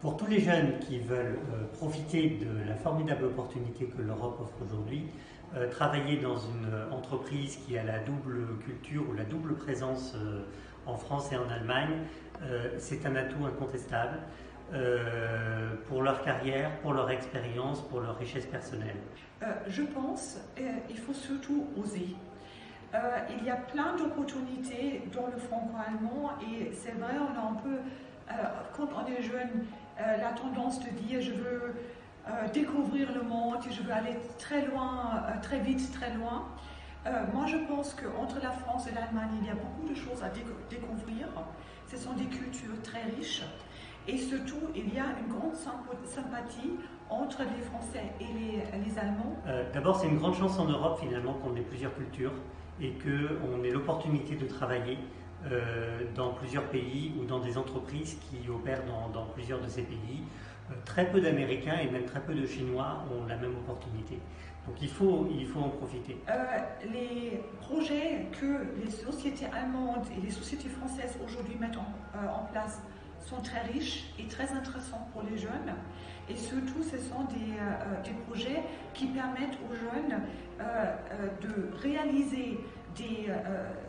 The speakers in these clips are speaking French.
Pour tous les jeunes qui veulent profiter de la formidable opportunité que l'Europe offre aujourd'hui, travailler dans une entreprise qui a la double culture ou la double présence en France et en Allemagne, c'est un atout incontestable pour leur carrière, pour leur expérience, pour leur richesse personnelle. Je pense qu'il faut surtout oser. Il y a plein d'opportunités dans le franco-allemand et c'est vrai, on a un peu, quand on est jeune, la tendance de dire je veux découvrir le monde, je veux aller très loin, très vite, très loin. Moi je pense qu'entre la France et l'Allemagne, il y a beaucoup de choses à découvrir. Ce sont des cultures très riches et surtout il y a une grande sympathie entre les Français et les Allemands. D'abord, c'est une grande chance en Europe finalement qu'on ait plusieurs cultures et qu'on ait l'opportunité de travailler dans plusieurs pays ou dans des entreprises qui opèrent dans plusieurs de ces pays. Très peu d'Américains et même très peu de Chinois ont la même opportunité. Donc il faut en profiter. Les projets que les sociétés allemandes et les sociétés françaises aujourd'hui mettent en place sont très riches et très intéressants pour les jeunes. Et surtout, ce sont des projets qui permettent aux jeunes de réaliser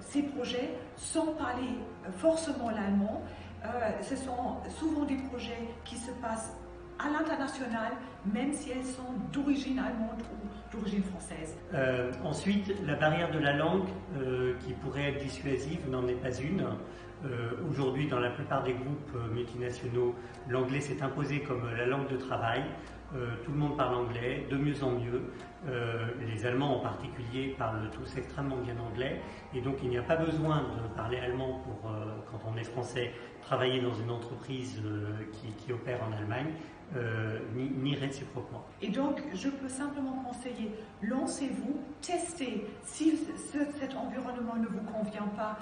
ces projets sans parler forcément l'allemand. Ce sont souvent des projets qui se passent à l'international, même si elles sont d'origine allemande ou d'origine française. Ensuite, la barrière de la langue, qui pourrait être dissuasive, n'en est pas une. Aujourd'hui, dans la plupart des groupes multinationaux, l'anglais s'est imposé comme la langue de travail. Tout le monde parle anglais, de mieux en mieux. Les Allemands en particulier parlent tous extrêmement bien anglais. Et donc il n'y a pas besoin de parler allemand pour, quand on est français, travailler dans une entreprise qui opère en Allemagne, ni réciproquement. Et donc je peux simplement conseiller, lancez-vous, testez. Si cet environnement ne vous convient pas,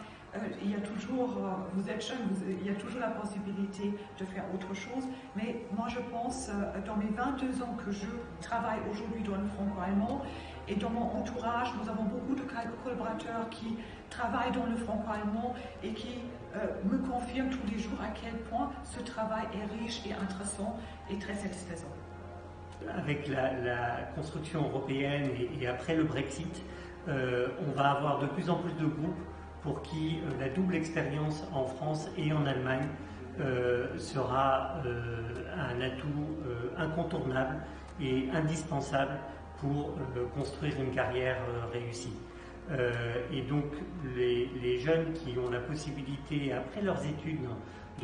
il y a toujours, vous êtes jeune, il y a toujours la possibilité de faire autre chose. Mais moi je pense, dans mes 22 ans que je travaille aujourd'hui dans le franco-allemand et dans mon entourage, nous avons beaucoup de collaborateurs qui travaillent dans le franco-allemand et qui me confirment tous les jours à quel point ce travail est riche et intéressant et très satisfaisant. Avec la construction européenne et après le Brexit, on va avoir de plus en plus de groupes pour qui la double expérience en France et en Allemagne sera un atout incontournable et indispensable pour construire une carrière réussie. Et donc les jeunes qui ont la possibilité, après leurs études,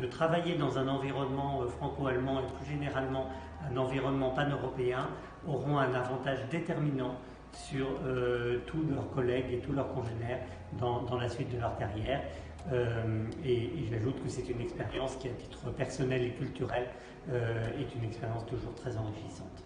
de travailler dans un environnement franco-allemand et plus généralement un environnement pan-européen auront un avantage déterminant sur tous leurs collègues et tous leurs congénères dans la suite de leur carrière. Et j'ajoute que c'est une expérience qui, à titre personnel et culturel, est une expérience toujours très enrichissante.